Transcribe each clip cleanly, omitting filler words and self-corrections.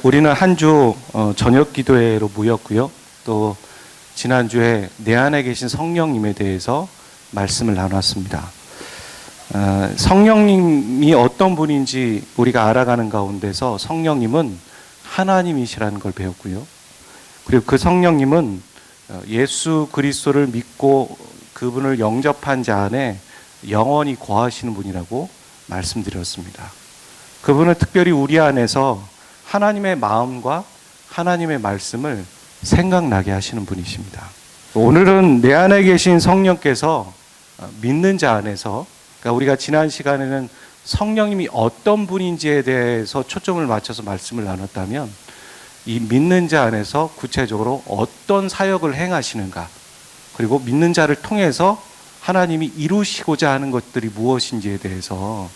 우리는 한 주 저녁 기도회로 모였고요. 또 지난주에 내 안에 계신 성령님에 대해서 말씀을 나눴습니다. 성령님이 어떤 분인지 우리가 알아가는 가운데서 성령님은 하나님이시라는 걸 배웠고요. 그리고 그 성령님은 예수 그리스도를 믿고 그분을 영접한 자 안에 영원히 거하시는 분이라고 말씀드렸습니다. 그분은 특별히 우리 안에서 하나님의 마음과 하나님의 말씀을 생각나게 하시는 분이십니다. 오늘은 내 안에 계신 성령께서 믿는 자 안에서, 그러니까 우리가 지난 시간에는 성령님이 어떤 분인지에 대해서 초점을 맞춰서 말씀을 나눴다면, 이 믿는 자 안에서 구체적으로 어떤 사역을 행하시는가, 그리고 믿는 자를 통해서 하나님이 이루시고자 하는 것들이 무엇인지에 대해서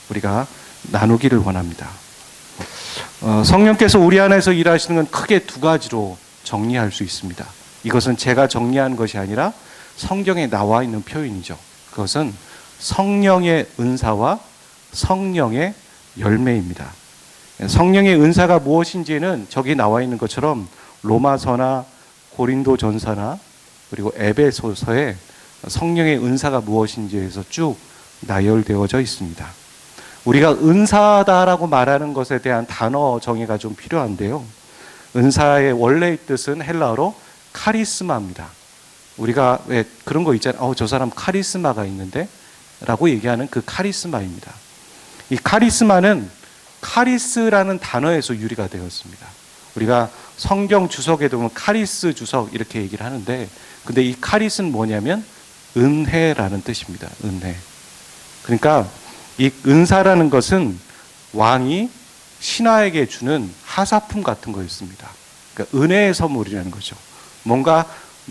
우리가 나누기를 원합니다. 성령께서 우리 안에서 일하시는 건 크게 두 가지로 정리할 수 있습니다. 이것은 제가 정리한 것이 아니라 성경에 나와 있는 표현이죠. 그것은 성령의 은사와 성령의 열매입니다. 성령의 은사가 무엇인지는 저기 나와 있는 것처럼 로마서나 고린도전서나 그리고 에베소서에 성령의 은사가 무엇인지에서 쭉 나열되어져 있습니다. 우리가 은사다라고 말하는 것에 대한 단어 정의가 좀 필요한데요. 은사의 원래의 뜻은 헬라어로 카리스마입니다. 우리가 왜 그런 거 있잖아요. 저 사람 카리스마가 있는데 라고 얘기하는 그 카리스마입니다. 이 카리스마는 카리스라는 단어에서 유래가 되었습니다. 우리가 성경 주석에 보면 카리스 주석 이렇게 얘기를 하는데, 근데 이 카리스는 뭐냐면 은혜라는 뜻입니다. 은혜. 그러니까 이 은사라는 것은 왕이 신하에게 주는 하사품 같은 거였습니다. 그러니까 은혜의 선물이라는 거죠. 뭔가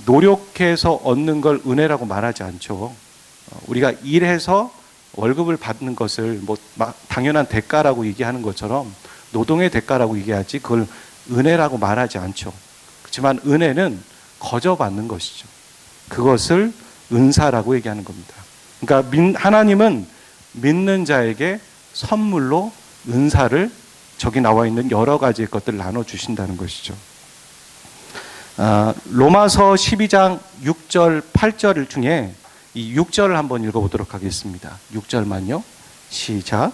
노력해서 얻는 걸 은혜라고 말하지 않죠. 우리가 일해서 월급을 받는 것을 뭐 당연한 대가라고 얘기하는 것처럼 노동의 대가라고 얘기하지 그걸 은혜라고 말하지 않죠. 그렇지만 은혜는 거저 받는 것이죠. 그것을 은사라고 얘기하는 겁니다. 그러니까 하나님은 믿는 자에게 선물로 은사를 저기 나와 있는 여러 가지 것들을 나눠주신다는 것이죠. 로마서 12장 6절 8절 중에 이 6절을 한번 읽어보도록 하겠습니다. 6절만요. 시작.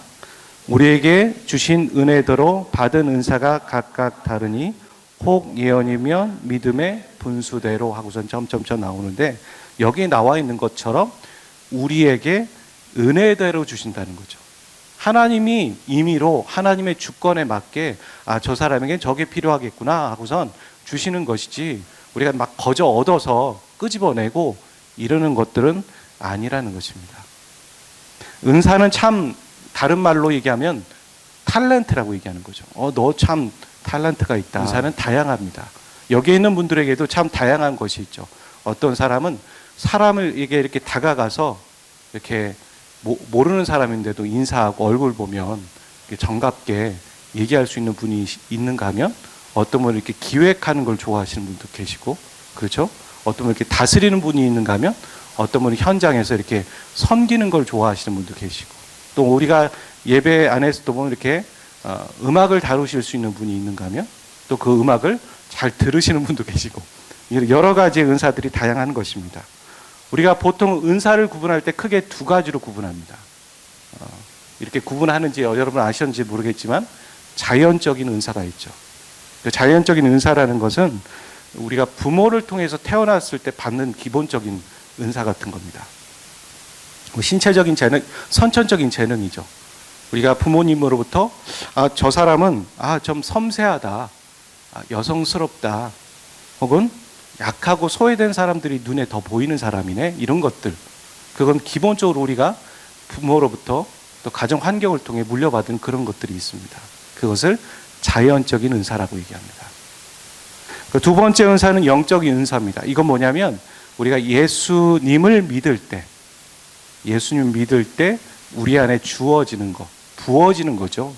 우리에게 주신 은혜대로 받은 은사가 각각 다르니 혹 예언이면 믿음의 분수대로 하고선 점점점 나오는데, 여기 나와 있는 것처럼 우리에게 은혜대로 주신다는 거죠. 하나님이 임의로 하나님의 주권에 맞게 저 사람에게 저게 필요하겠구나 하고선 주시는 것이지, 우리가 막 거저 얻어서 끄집어내고 이러는 것들은 아니라는 것입니다. 은사는 참 다른 말로 얘기하면 탤런트라고 얘기하는 거죠. 너 참 탤런트가 있다. 은사는 다양합니다. 여기 있는 분들에게도 참 다양한 것이 있죠. 어떤 사람은 사람을 이렇게 다가가서 이렇게 모르는 사람인데도 인사하고 얼굴 보면 정갑게 얘기할 수 있는 분이 있는가 하면, 어떤 분은 이렇게 기획하는 걸 좋아하시는 분도 계시고, 그렇죠? 어떤 분은 이렇게 다스리는 분이 있는가 하면, 어떤 분은 현장에서 이렇게 섬기는 걸 좋아하시는 분도 계시고, 또 우리가 예배 안에서도 보면 이렇게 음악을 다루실 수 있는 분이 있는가 하면, 또 그 음악을 잘 들으시는 분도 계시고, 여러 가지의 은사들이 다양한 것입니다. 우리가 보통 은사를 구분할 때 크게 두 가지로 구분합니다. 이렇게 구분하는지 여러분 아셨는지 모르겠지만 자연적인 은사가 있죠. 그 자연적인 은사라는 것은 우리가 부모를 통해서 태어났을 때 받는 기본적인 은사 같은 겁니다. 신체적인 재능, 선천적인 재능이죠. 우리가 부모님으로부터 저 사람은 좀 섬세하다, 여성스럽다, 혹은 약하고 소외된 사람들이 눈에 더 보이는 사람이네, 이런 것들, 그건 기본적으로 우리가 부모로부터 또 가정 환경을 통해 물려받은 그런 것들이 있습니다. 그것을 자연적인 은사라고 얘기합니다. 두 번째 은사는 영적인 은사입니다. 이건 뭐냐면 우리가 예수님을 믿을 때, 예수님 믿을 때 우리 안에 주어지는 것, 부어지는 거죠.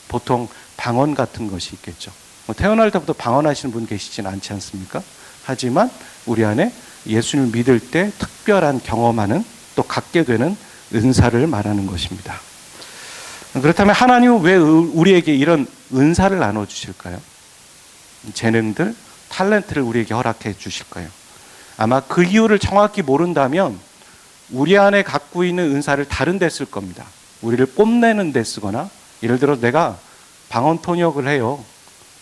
보통 방언 같은 것이 있겠죠. 태어날 때부터 방언하시는 분 계시진 않지 않습니까? 하지만 우리 안에 예수님을 믿을 때 특별한 경험하는, 또 갖게 되는 은사를 말하는 것입니다. 그렇다면 하나님은 왜 우리에게 이런 은사를 나눠주실까요? 재능들, 탤런트를 우리에게 허락해 주실 거예요. 아마 그 이유를 정확히 모른다면 우리 안에 갖고 있는 은사를 다른 데 쓸 겁니다. 우리를 뽐내는 데 쓰거나, 예를 들어 내가 방언 통역을 해요.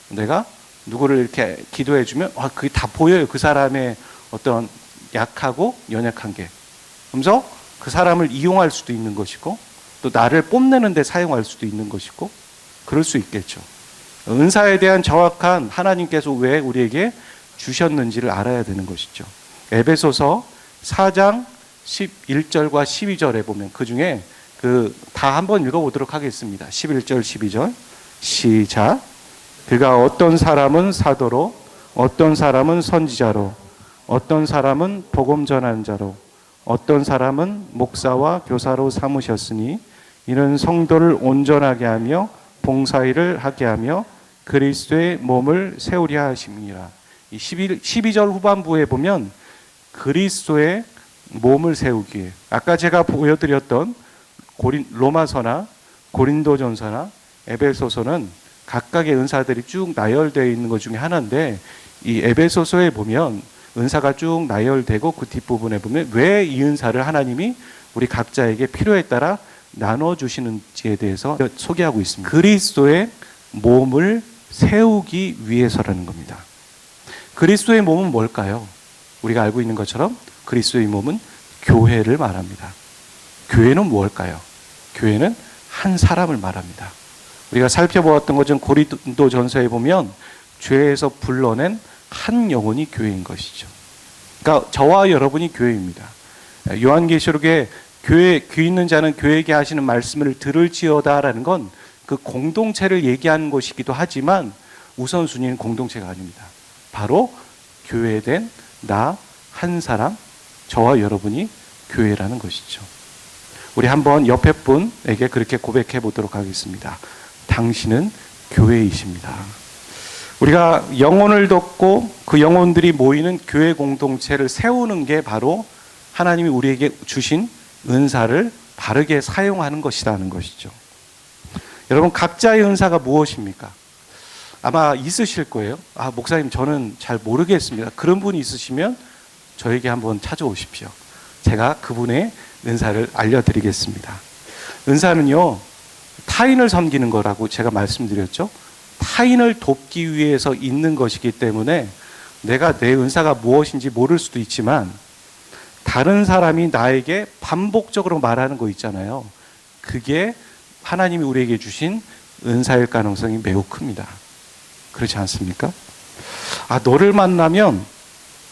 내가 누구를 이렇게 기도해 주면 그게 다 보여요. 그 사람의 어떤 약하고 연약한 게. 그러면서 그 사람을 이용할 수도 있는 것이고, 또 나를 뽐내는 데 사용할 수도 있는 것이고, 그럴 수 있겠죠. 은사에 대한 정확한 하나님께서 왜 우리에게 주셨는지를 알아야 되는 것이죠. 에베소서 4장 11절과 12절에 보면 그 중에 다 한번 읽어보도록 하겠습니다. 11절 12절 시작. 그가 어떤 사람은 사도로, 어떤 사람은 선지자로, 어떤 사람은 복음 전하는 자로, 어떤 사람은 목사와 교사로 삼으셨으니 이는 성도를 온전하게 하며 봉사일을 하게 하며 그리스도의 몸을 세우려 하심이니라. 이 12절 후반부에 보면 그리스도의 몸을 세우기 위해, 아까 제가 보여드렸던 로마서나 고린도전서나 에베소서는 각각의 은사들이 쭉 나열되어 있는 것 중에 하나인데, 이 에베소서에 보면 은사가 쭉 나열되고 그 뒷부분에 보면 왜 이 은사를 하나님이 우리 각자에게 필요에 따라 나눠주시는지에 대해서 소개하고 있습니다. 그리스도의 몸을 세우기 위해서라는 겁니다. 그리스도의 몸은 뭘까요? 우리가 알고 있는 것처럼 그리스도의 몸은 교회를 말합니다. 교회는 뭘까요? 교회는 한 사람을 말합니다. 우리가 살펴보았던 것은 고린도전서에 보면 죄에서 불러낸 한 영혼이 교회인 것이죠. 그러니까 저와 여러분이 교회입니다. 요한계시록에 귀 있는 자는 교회에게 하시는 말씀을 들을지어다라는 건 그 공동체를 얘기하는 것이기도 하지만 우선순위는 공동체가 아닙니다. 바로 교회된 나 한 사람, 저와 여러분이 교회라는 것이죠. 우리 한번 옆에 분에게 그렇게 고백해 보도록 하겠습니다. 당신은 교회이십니다. 우리가 영혼을 돕고 그 영혼들이 모이는 교회 공동체를 세우는 게 바로 하나님이 우리에게 주신 은사를 바르게 사용하는 것이라는 것이죠. 여러분, 각자의 은사가 무엇입니까? 아마 있으실 거예요. 목사님, 저는 잘 모르겠습니다. 그런 분이 있으시면 저에게 한번 찾아오십시오. 제가 그분의 은사를 알려드리겠습니다. 은사는요, 타인을 섬기는 거라고 제가 말씀드렸죠. 타인을 돕기 위해서 있는 것이기 때문에 내가 내 은사가 무엇인지 모를 수도 있지만 다른 사람이 나에게 반복적으로 말하는 거 있잖아요. 그게 하나님이 우리에게 주신 은사일 가능성이 매우 큽니다. 그렇지 않습니까? 너를 만나면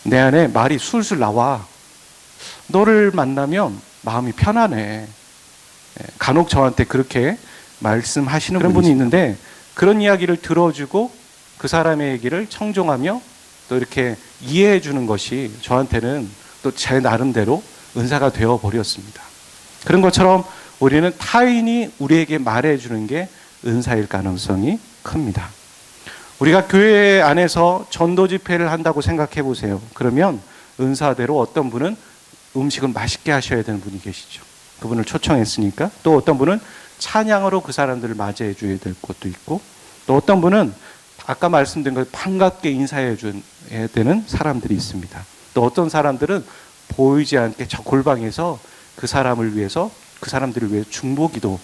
내 안에 말이 술술 나와. 너를 만나면 마음이 편안해. 간혹 저한테 그렇게 말씀하시는 그런 분이 있는데, 그런 이야기를 들어주고 그 사람의 얘기를 청종하며 또 이렇게 이해해 주는 것이 저한테는 또 제 나름대로 은사가 되어 버렸습니다. 그런 것처럼 우리는 타인이 우리에게 말해 주는 게 은사일 가능성이 큽니다. 우리가 교회 안에서 전도 집회를 한다고 생각해 보세요. 그러면 은사대로 어떤 분은 음식을 맛있게 하셔야 되는 분이 계시죠. 그분을 초청했으니까. 또 어떤 분은 찬양으로 그 사람들을 맞이해 줘야 될 것도 있고, 또 어떤 분은 아까 말씀드린 것 반갑게 인사해 줘야 되는 사람들이 있습니다. 또 어떤 사람들은 보이지 않게 저 골방에서 그 사람을 위해서, 그 사람들을 위해 중보기도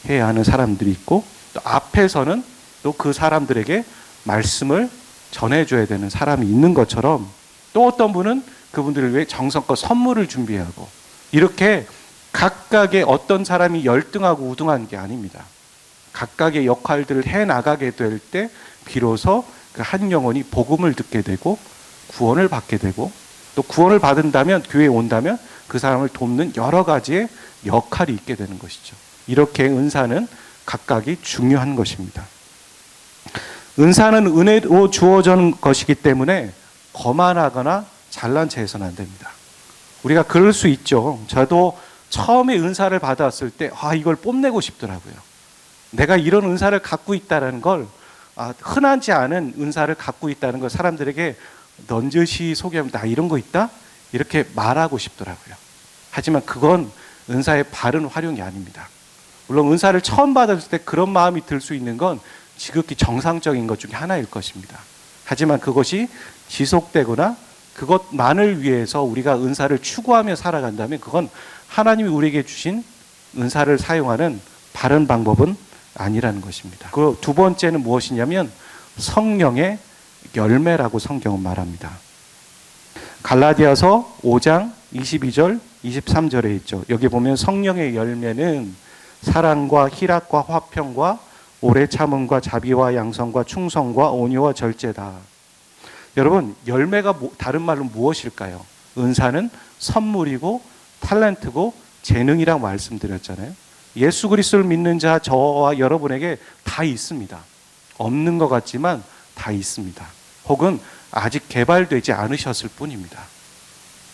해야 하는 사람들이 있고, 또 앞에서는 또 그 사람들에게 말씀을 전해줘야 되는 사람이 있는 것처럼, 또 어떤 분은 그분들을 위해 정성껏 선물을 준비하고, 이렇게 각각의 어떤 사람이 열등하고 우등한 게 아닙니다. 각각의 역할들을 해나가게 될 때 비로소 그 한 영혼이 복음을 듣게 되고 구원을 받게 되고, 또 구원을 받은다면, 교회에 온다면 그 사람을 돕는 여러 가지의 역할이 있게 되는 것이죠. 이렇게 은사는 각각이 중요한 것입니다. 은사는 은혜로 주어진 것이기 때문에 거만하거나 잘난 체 해서는 안 됩니다. 우리가 그럴 수 있죠. 저도 처음에 은사를 받았을 때 이걸 뽐내고 싶더라고요. 내가 이런 은사를 갖고 있다는 걸, 흔하지 않은 은사를 갖고 있다는 걸 사람들에게 넌저시 소개하면 나 이런 거 있다? 이렇게 말하고 싶더라고요. 하지만 그건 은사의 바른 활용이 아닙니다. 물론 은사를 처음 받았을 때 그런 마음이 들 수 있는 건 지극히 정상적인 것 중에 하나일 것입니다. 하지만 그것이 지속되거나 그것만을 위해서 우리가 은사를 추구하며 살아간다면 그건 하나님이 우리에게 주신 은사를 사용하는 바른 방법은 아니라는 것입니다. 그 두 번째는 무엇이냐면 성령의 열매라고 성경은 말합니다. 갈라디아서 5장 22절 23절에 있죠. 여기 보면 성령의 열매는 사랑과 희락과 화평과 오래 참음과 자비와 양성과 충성과 온유와 절제다. 여러분, 열매가 다른 말로 무엇일까요? 은사는 선물이고 탤런트고 재능이라고 말씀드렸잖아요. 예수 그리스도를 믿는 자 저와 여러분에게 다 있습니다. 없는 것 같지만 다 있습니다. 혹은 아직 개발되지 않으셨을 뿐입니다.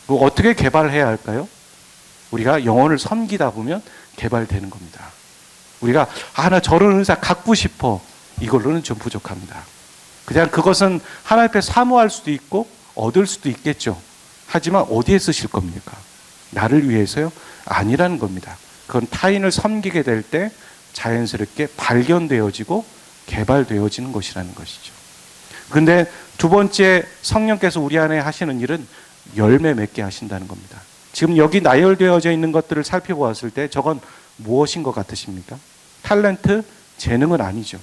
어떻게 개발해야 할까요? 우리가 영혼을 섬기다 보면 개발되는 겁니다. 우리가 나 저런 은사 갖고 싶어. 이걸로는 좀 부족합니다. 그냥 그것은 하나님 앞에 사모할 수도 있고 얻을 수도 있겠죠. 하지만 어디에 쓰실 겁니까? 나를 위해서요? 아니라는 겁니다. 그건 타인을 섬기게 될 때 자연스럽게 발견되어지고 개발되어지는 것이라는 것이죠. 그런데 두 번째 성령께서 우리 안에 하시는 일은 열매 맺게 하신다는 겁니다. 지금 여기 나열되어져 있는 것들을 살펴보았을 때 저건 무엇인 것 같으십니까? 탤런트, 재능은 아니죠.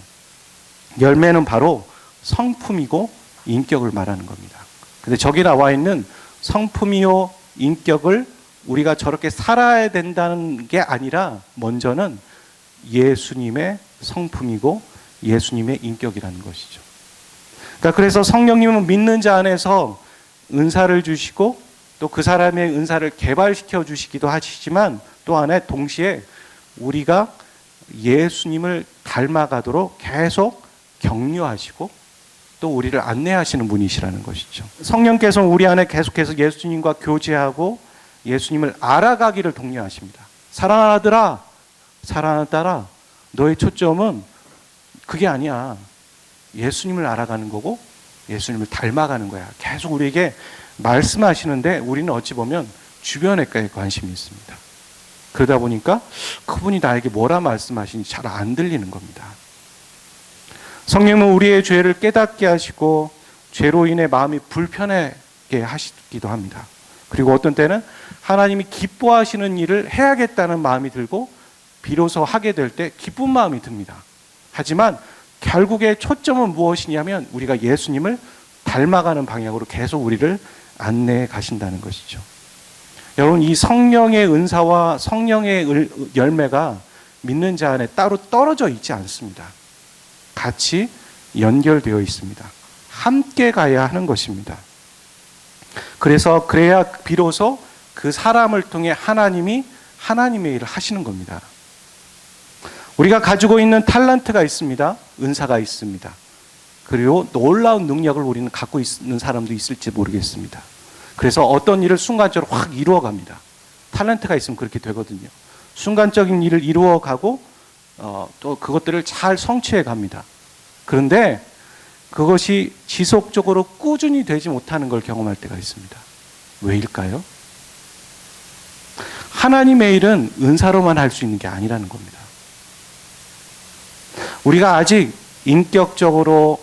열매는 바로 성품이고 인격을 말하는 겁니다. 근데 저기 나와 있는 성품이요 인격을 우리가 저렇게 살아야 된다는 게 아니라 먼저는 예수님의 성품이고 예수님의 인격이라는 것이죠. 그러니까 그래서 성령님은 믿는 자 안에서 은사를 주시고 또 그 사람의 은사를 개발시켜 주시기도 하시지만 또 안에 동시에 우리가 예수님을 닮아가도록 계속 격려하시고 또 우리를 안내하시는 분이시라는 것이죠. 성령께서는 우리 안에 계속해서 예수님과 교제하고 예수님을 알아가기를 독려하십니다. 사랑하는 아들아, 사랑하는 딸아, 너의 초점은 그게 아니야. 예수님을 알아가는 거고 예수님을 닮아가는 거야. 계속 우리에게 말씀하시는데 우리는 어찌 보면 주변에 관심이 있습니다. 그러다 보니까 그분이 나에게 뭐라 말씀하시는지 잘 안 들리는 겁니다. 성령은 우리의 죄를 깨닫게 하시고 죄로 인해 마음이 불편하게 하시기도 합니다. 그리고 어떤 때는 하나님이 기뻐하시는 일을 해야겠다는 마음이 들고 비로소 하게 될 때 기쁜 마음이 듭니다. 하지만 결국에 초점은 무엇이냐면 우리가 예수님을 닮아가는 방향으로 계속 우리를 안내해 가신다는 것이죠. 여러분, 이 성령의 은사와 성령의 열매가 믿는 자 안에 따로 떨어져 있지 않습니다. 같이 연결되어 있습니다. 함께 가야 하는 것입니다. 그래야 비로소 그 사람을 통해 하나님이 하나님의 일을 하시는 겁니다. 우리가 가지고 있는 탤런트가 있습니다. 은사가 있습니다. 그리고 놀라운 능력을 우리는 갖고 있는 사람도 있을지 모르겠습니다. 그래서 어떤 일을 순간적으로 확 이루어갑니다. 탤런트가 있으면 그렇게 되거든요. 순간적인 일을 이루어가고 또 그것들을 잘 성취해 갑니다. 그런데 그것이 지속적으로 꾸준히 되지 못하는 걸 경험할 때가 있습니다. 왜일까요? 하나님의 일은 은사로만 할 수 있는 게 아니라는 겁니다. 우리가 아직 인격적으로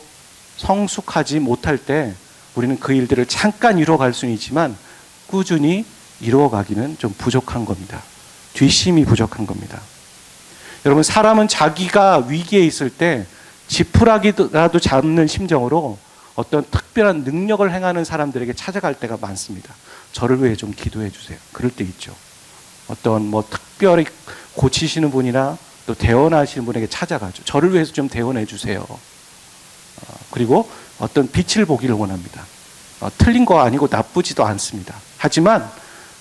성숙하지 못할 때 우리는 그 일들을 잠깐 이루어갈 수는 있지만 꾸준히 이루어가기는 좀 부족한 겁니다. 뒷심이 부족한 겁니다. 여러분, 사람은 자기가 위기에 있을 때 지푸라기라도 잡는 심정으로 어떤 특별한 능력을 행하는 사람들에게 찾아갈 때가 많습니다. 저를 위해 좀 기도해 주세요. 그럴 때 있죠. 어떤 특별히 고치시는 분이나 또 대원하시는 분에게 찾아가죠. 저를 위해서 좀 대원해 주세요. 그리고 어떤 빛을 보기를 원합니다. 틀린 거 아니고 나쁘지도 않습니다. 하지만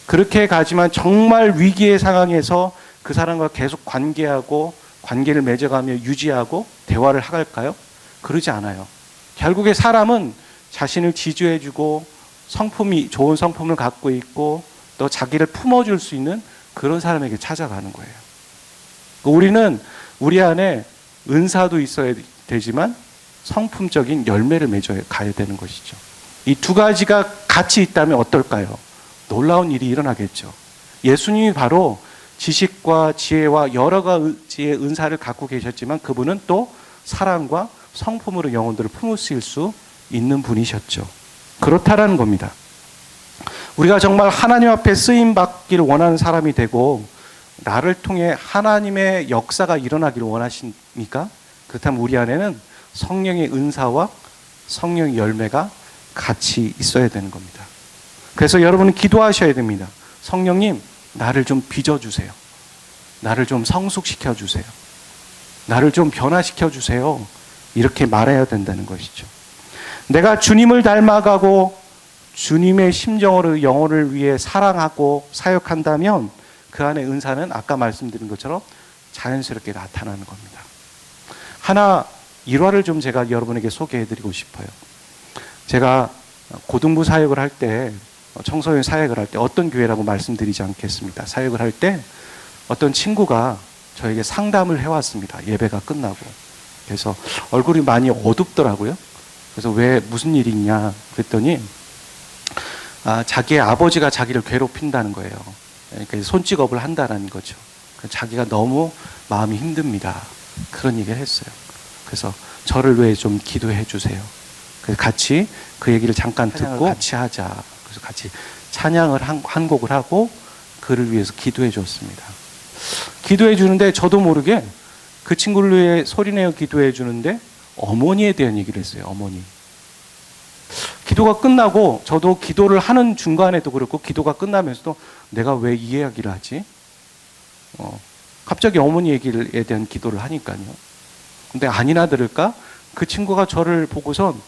그렇게 가지만 정말 위기의 상황에서 그 사람과 계속 관계를 맺어가며 유지하고 대화를 할까요? 그러지 않아요. 결국에 사람은 자신을 지지해주고 좋은 성품을 갖고 있고 또 자기를 품어줄 수 있는 그런 사람에게 찾아가는 거예요. 우리는 우리 안에 은사도 있어야 되지만 성품적인 열매를 맺어 가야 되는 것이죠. 이 두 가지가 같이 있다면 어떨까요? 놀라운 일이 일어나겠죠. 예수님이 바로 지식과 지혜와 여러 가지의 은사를 갖고 계셨지만 그분은 또 사랑과 성품으로 영혼들을 품으실 수 있는 분이셨죠. 그렇다라는 겁니다. 우리가 정말 하나님 앞에 쓰임 받기를 원하는 사람이 되고 나를 통해 하나님의 역사가 일어나기를 원하십니까? 그렇다면 우리 안에는 성령의 은사와 성령의 열매가 같이 있어야 되는 겁니다. 그래서 여러분은 기도하셔야 됩니다. 성령님, 나를 좀 빚어주세요. 나를 좀 성숙시켜 주세요. 나를 좀 변화시켜 주세요. 이렇게 말해야 된다는 것이죠. 내가 주님을 닮아가고 주님의 심정으로 영혼을 위해 사랑하고 사역한다면 그 안에 은사는 아까 말씀드린 것처럼 자연스럽게 나타나는 겁니다. 하나 일화를 좀 제가 여러분에게 소개해드리고 싶어요. 제가 고등부 사역을 할 때, 청소년 사역을 할 때 어떤 교회라고 말씀드리지 않겠습니다. 사역을 할 때 어떤 친구가 저에게 상담을 해왔습니다. 예배가 끝나고. 그래서 얼굴이 많이 어둡더라고요. 그래서 왜 무슨 일이 있냐 그랬더니 자기의 아버지가 자기를 괴롭힌다는 거예요. 그러니까 손찌검을 한다는 거죠. 자기가 너무 마음이 힘듭니다. 그런 얘기를 했어요. 그래서 저를 위해 좀 기도해 주세요. 그래서 같이 그 얘기를 잠깐 듣고 같이 하자. 그래서 같이 찬양을 한 곡을 하고 그를 위해서 기도해 줬습니다. 기도해 주는데 저도 모르게 그 친구를 위해 소리내어 기도해 주는데 어머니에 대한 얘기를 했어요. 어머니. 기도가 끝나고 저도 기도를 하는 중간에도 그렇고 기도가 끝나면서도 내가 왜 이 이야기를 하지? 갑자기 어머니 얘기에 대한 기도를 하니까요. 근데 아니나 다를까 그 친구가 저를 보고선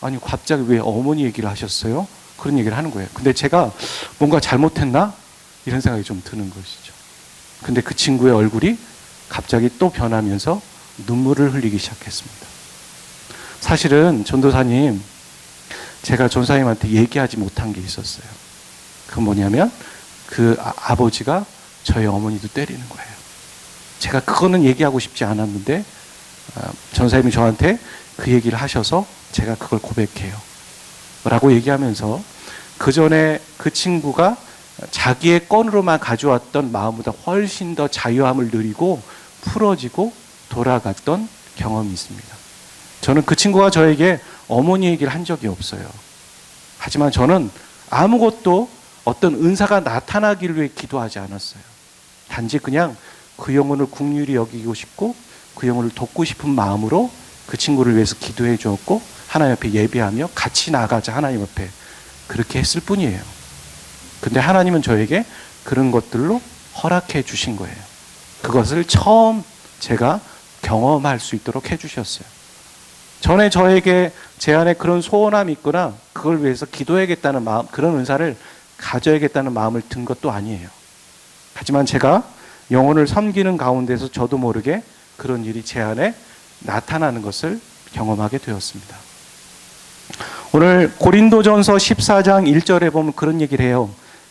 아니 갑자기 왜 어머니 얘기를 하셨어요? 그런 얘기를 하는 거예요. 근데 제가 뭔가 잘못했나? 이런 생각이 좀 드는 것이죠. 근데 그 친구의 얼굴이 갑자기 또 변하면서 눈물을 흘리기 시작했습니다. 사실은 전도사님, 제가 전도사님한테 얘기하지 못한 게 있었어요. 그건 뭐냐면 그 아버지가 저희 어머니도 때리는 거예요. 제가 그거는 얘기하고 싶지 않았는데 전도사님이 저한테 그 얘기를 하셔서 제가 그걸 고백해요. 라고 얘기하면서 그 전에 그 친구가 자기의 건으로만 가져왔던 마음보다 훨씬 더 자유함을 누리고 풀어지고 돌아갔던 경험이 있습니다. 저는 그 친구가 저에게 어머니 얘기를 한 적이 없어요. 하지만 저는 아무것도 어떤 은사가 나타나기를 위해 기도하지 않았어요. 단지 그냥 그 영혼을 긍휼히 여기고 싶고 그 영혼을 돕고 싶은 마음으로 그 친구를 위해서 기도해 주었고 하나님 앞에 예배하며 같이 나가자 하나님 앞에 그렇게 했을 뿐이에요. 근데 하나님은 저에게 그런 것들로 허락해 주신 거예요. 그것을 처음 제가 경험할 수 있도록 해주셨어요. 전에 저에게 제 안에 그런 소원함이 있거나 그걸 위해서 기도해야겠다는 마음, 그런 은사를 가져야겠다는 마음을 든 것도 아니에요. 하지만 제가 영혼을 섬기는 가운데서 저도 모르게 그런 일이 제 안에 나타나는 것을 경험하게 되었습니다. 오늘 고린도전서 14장 1절에 보면 그런 얘기를 해요.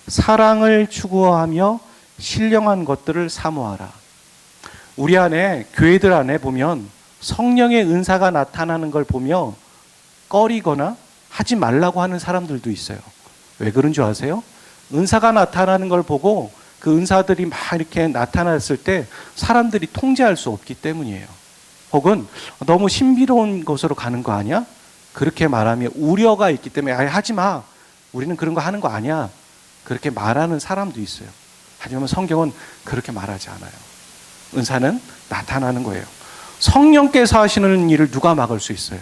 사랑을 추구하며 신령한 것들을 사모하라. 우리 안에, 교회들 안에 보면 성령의 은사가 나타나는 걸 보며 꺼리거나 하지 말라고 하는 사람들도 있어요. 왜 그런 줄 아세요? 은사가 나타나는 걸 보고 그 은사들이 막 이렇게 나타났을 때 사람들이 통제할 수 없기 때문이에요. 혹은 너무 신비로운 곳으로 가는 거 아니야? 그렇게 말하면 우려가 있기 때문에 아예 하지 마. 우리는 그런 거 하는 거 아니야. 그렇게 말하는 사람도 있어요. 하지만 성경은 그렇게 말하지 않아요. 은사는 나타나는 거예요. 성령께서 하시는 일을 누가 막을 수 있어요?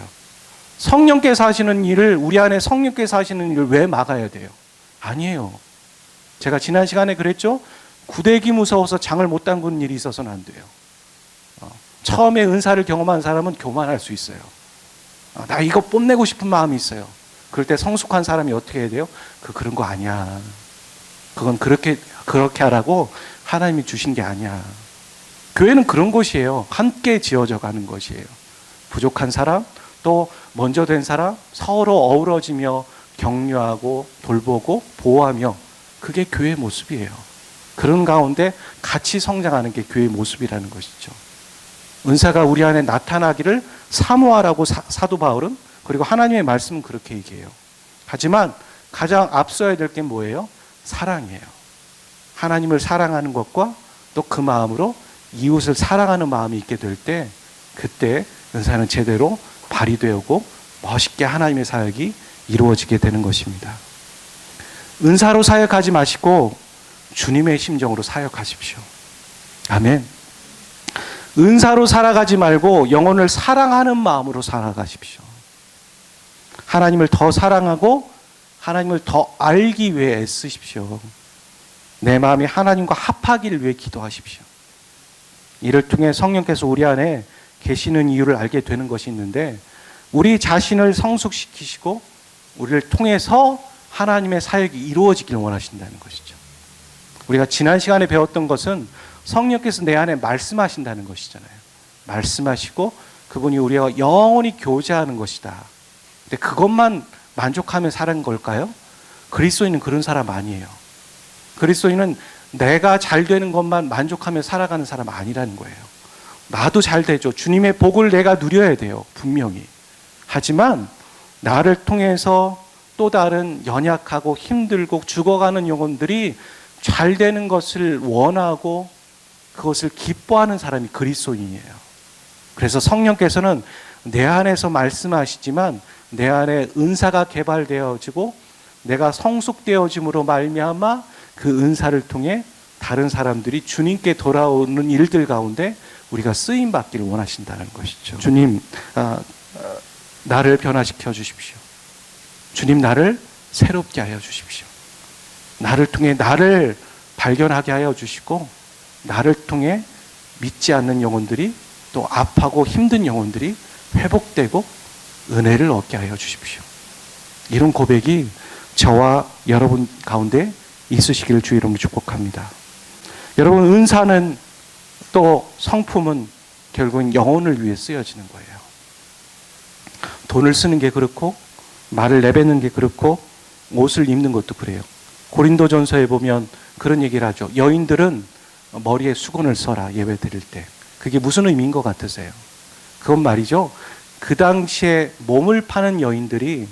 성령께서 하시는 일을, 우리 안에 성령께서 하시는 일을 왜 막아야 돼요? 아니에요. 제가 지난 시간에 그랬죠? 구데기 무서워서 장을 못 담그는 일이 있어서는 안 돼요. 처음에 은사를 경험한 사람은 교만할 수 있어요. 나 이거 뽐내고 싶은 마음이 있어요. 그럴 때 성숙한 사람이 어떻게 해야 돼요? 그런 거 아니야. 그건 그렇게 하라고 하나님이 주신 게 아니야. 교회는 그런 곳이에요. 함께 지어져 가는 것이에요. 부족한 사람, 또 먼저 된 사람, 서로 어우러지며 격려하고 돌보고 보호하며, 그게 교회의 모습이에요. 그런 가운데 같이 성장하는 게 교회의 모습이라는 것이죠. 은사가 우리 안에 나타나기를 사모하라고 사도 바울은, 그리고 하나님의 말씀은 그렇게 얘기해요. 하지만 가장 앞서야 될 게 뭐예요? 사랑이에요. 하나님을 사랑하는 것과 또 그 마음으로 이웃을 사랑하는 마음이 있게 될 때 그때 은사는 제대로 발휘되고 멋있게 하나님의 사역이 이루어지게 되는 것입니다. 은사로 사역하지 마시고 주님의 심정으로 사역하십시오. 아멘. 은사로 살아가지 말고 영혼을 사랑하는 마음으로 살아가십시오. 하나님을 더 사랑하고 하나님을 더 알기 위해 애쓰십시오. 내 마음이 하나님과 합하기를 위해 기도하십시오. 이를 통해 성령께서 우리 안에 계시는 이유를 알게 되는 것이 있는데 우리 자신을 성숙시키시고 우리를 통해서 하나님의 사역이 이루어지길 원하신다는 것이죠. 우리가 지난 시간에 배웠던 것은 성령께서 내 안에 말씀하신다는 것이잖아요. 말씀하시고 그분이 우리와 영원히 교제하는 것이다. 근데 그것만 만족하며 사는 걸까요? 그리스도인은 그런 사람 아니에요. 그리스도인은 내가 잘 되는 것만 만족하며 살아가는 사람 아니라는 거예요. 나도 잘 되죠. 주님의 복을 내가 누려야 돼요. 분명히. 하지만 나를 통해서 또 다른 연약하고 힘들고 죽어가는 영혼들이 잘 되는 것을 원하고 그것을 기뻐하는 사람이 그리스도인이에요. 그래서 성령께서는 내 안에서 말씀하시지만 내 안에 은사가 개발되어지고 내가 성숙되어짐으로 말미암아 그 은사를 통해 다른 사람들이 주님께 돌아오는 일들 가운데 우리가 쓰임 받기를 원하신다는 것이죠. 주님, 나를 변화시켜 주십시오. 주님, 나를 새롭게 하여 주십시오. 나를 통해 나를 발견하게 하여 주시고 나를 통해 믿지 않는 영혼들이 또 아파하고 힘든 영혼들이 회복되고 은혜를 얻게 하여 주십시오. 이런 고백이 저와 여러분 가운데 있으시기를 주의 이름으로 축복합니다. 여러분, 은사는 또 성품은 결국은 영혼을 위해 쓰여지는 거예요. 돈을 쓰는 게 그렇고 말을 내뱉는 게 그렇고 옷을 입는 것도 그래요. 고린도전서에 보면 그런 얘기를 하죠. 여인들은 머리에 수건을 써라, 예배 드릴 때. 그게 무슨 의미인 것 같으세요? 그건 말이죠. 그 당시에 몸을 파는 여인들이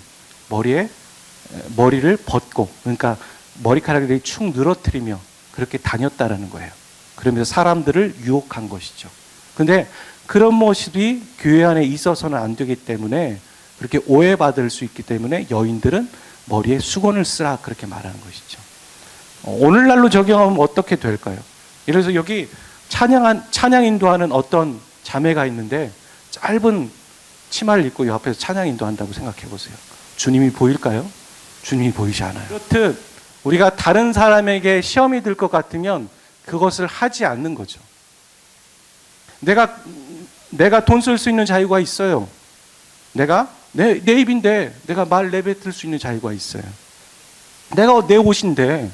머리를 벗고, 그러니까 머리카락을 축 늘어뜨리며 그렇게 다녔다라는 거예요. 그러면서 사람들을 유혹한 것이죠. 그런데 그런 모습이 교회 안에 있어서는 안 되기 때문에 그렇게 오해받을 수 있기 때문에 여인들은 머리에 수건을 쓰라 그렇게 말하는 것이죠. 오늘날로 적용하면 어떻게 될까요? 예를 들어서 여기 찬양 인도하는 어떤 자매가 있는데 짧은 치마를 입고 옆에서 찬양 인도한다고 생각해 보세요. 주님이 보일까요? 주님이 보이지 않아요. 그렇듯 우리가 다른 사람에게 시험이 들 것 같으면 그것을 하지 않는 거죠. 내가 돈 쓸 수 있는 자유가 있어요. 내가 내 입인데 내가 말 내뱉을 수 있는 자유가 있어요. 내가 내 옷인데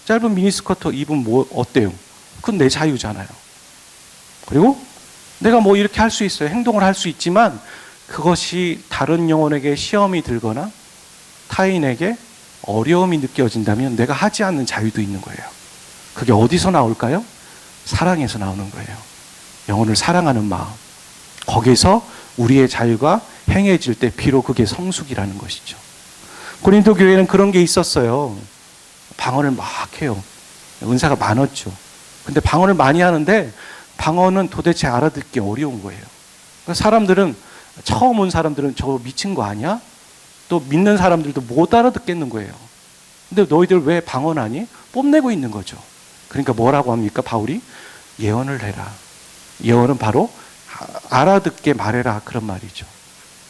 짧은 미니스커트 입으면 뭐 어때요? 그건 내 자유잖아요. 그리고 내가 뭐 이렇게 할 수 있어요. 행동을 할 수 있지만 그것이 다른 영혼에게 시험이 들거나 타인에게 어려움이 느껴진다면 내가 하지 않는 자유도 있는 거예요. 그게 어디서 나올까요? 사랑에서 나오는 거예요. 영혼을 사랑하는 마음. 거기서 우리의 자유가 행해질 때 비록 그게 성숙이라는 것이죠. 고린도 교회는 그런 게 있었어요. 방언을 막 해요. 은사가 많았죠. 근데 방언을 많이 하는데 방언은 도대체 알아듣기 어려운 거예요. 그러니까 사람들은, 처음 온 사람들은 저거 미친 거 아니야? 또 믿는 사람들도 못 알아듣겠는 거예요. 근데 너희들 왜 방언하니? 뽐내고 있는 거죠. 그러니까 뭐라고 합니까? 바울이 예언을 해라. 예언은 바로 알아듣게 말해라, 그런 말이죠.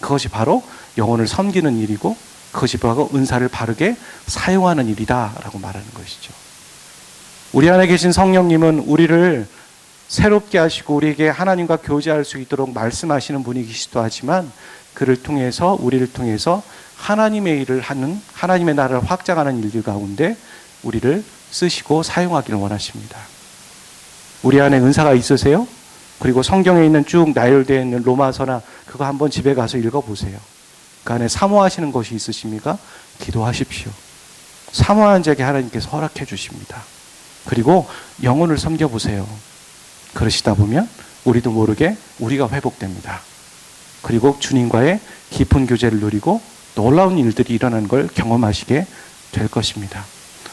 그것이 바로 영혼을 섬기는 일이고 그것이 바로 은사를 바르게 사용하는 일이다 라고 말하는 것이죠. 우리 안에 계신 성령님은 우리를 새롭게 하시고 우리에게 하나님과 교제할 수 있도록 말씀하시는 분이시기도 하지만 그를 통해서, 우리를 통해서 하나님의 일을 하는, 하나님의 나라를 확장하는 일들 가운데 우리를 쓰시고 사용하기를 원하십니다. 우리 안에 은사가 있으세요? 그리고 성경에 있는 쭉 나열되어 있는 로마서나 그거 한번 집에 가서 읽어보세요. 그 안에 사모하시는 것이 있으십니까? 기도하십시오. 사모하는 자에게 하나님께서 허락해 주십니다. 그리고 영혼을 섬겨보세요. 그러시다 보면 우리도 모르게 우리가 회복됩니다. 그리고 주님과의 깊은 교제를 누리고 놀라운 일들이 일어나는 걸 경험하시게 될 것입니다.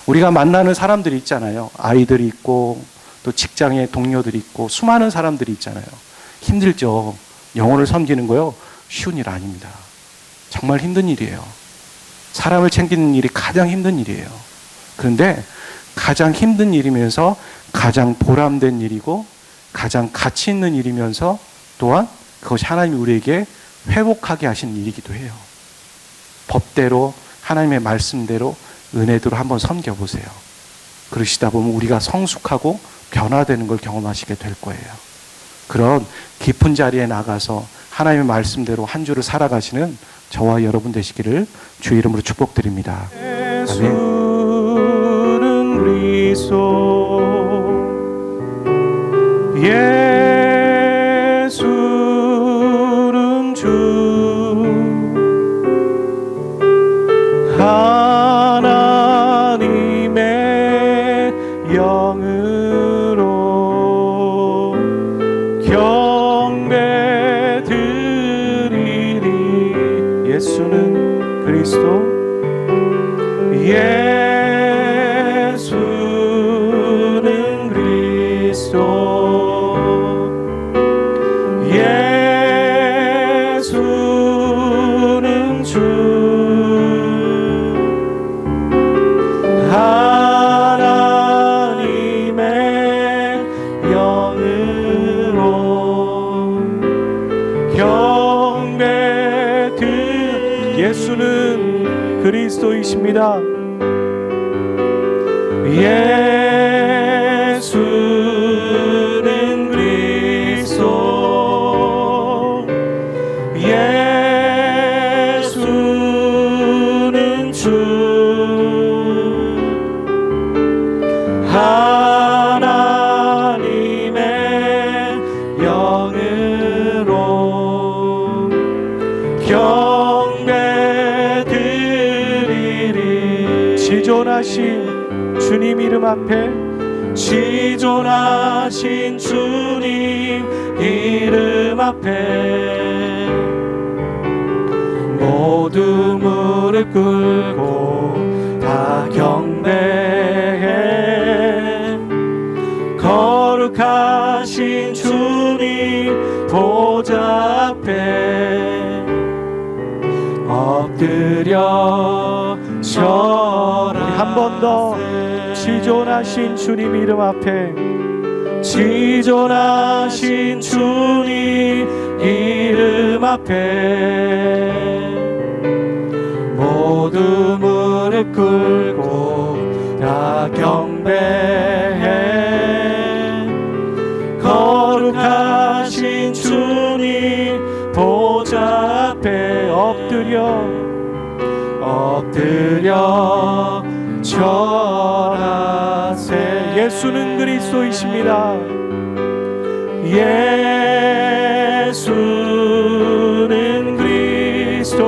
우리가 만나는 사람들이 있잖아요. 아이들이 있고 또 직장에 동료들이 있고 수많은 사람들이 있잖아요. 힘들죠. 영혼을 섬기는 거요, 쉬운 일 아닙니다. 정말 힘든 일이에요. 사람을 챙기는 일이 가장 힘든 일이에요. 그런데 가장 힘든 일이면서 가장 보람된 일이고 가장 가치 있는 일이면서 또한 그것이 하나님이 우리에게 회복하게 하신 일이기도 해요. 법대로, 하나님의 말씀대로, 은혜대로 한번 섬겨보세요. 그러시다 보면 우리가 성숙하고 변화되는 걸 경험하시게 될 거예요. 그런 깊은 자리에 나가서 하나님의 말씀대로 한 주를 살아가시는 저와 여러분 되시기를 주의 이름으로 축복드립니다. 아멘. 예수는 그리스도, 예수는 주, 하나님의 영으로 경배 드리리. 예수는 그리스도, 예수는 그리스도, 예수는 주, 하나님의 영으로 경배 드리리. 예수는 그리스도이십니다. 예수는 그리스도, 예수는 주, 하나님의 영으로 경배 드리리. 지존하신 주님 이름 앞에, 지존하신 주님 이름 앞에 모두 무릎 꿇고 다 경배해. 거룩하신 주님 보좌 앞에 엎드려 절하세. 한 번 더, 지존하신 주님 이름 앞에, 지존하신 주님 이름 앞에 모두 무릎 꿇고 다 경배해. 거룩하신 주님 보좌 앞에 엎드려 절하세. 예수는 그리스도이십니다. 예수는 그리스도,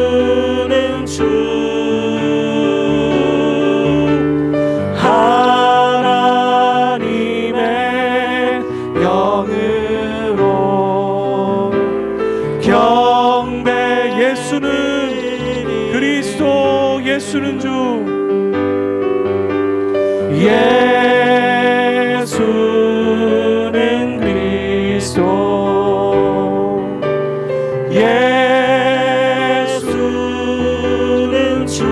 예수는 주, 하나님의 영으로 경배. 예수는 그리스도, 예수는 주, 예수는 그리스도, 예수는 주,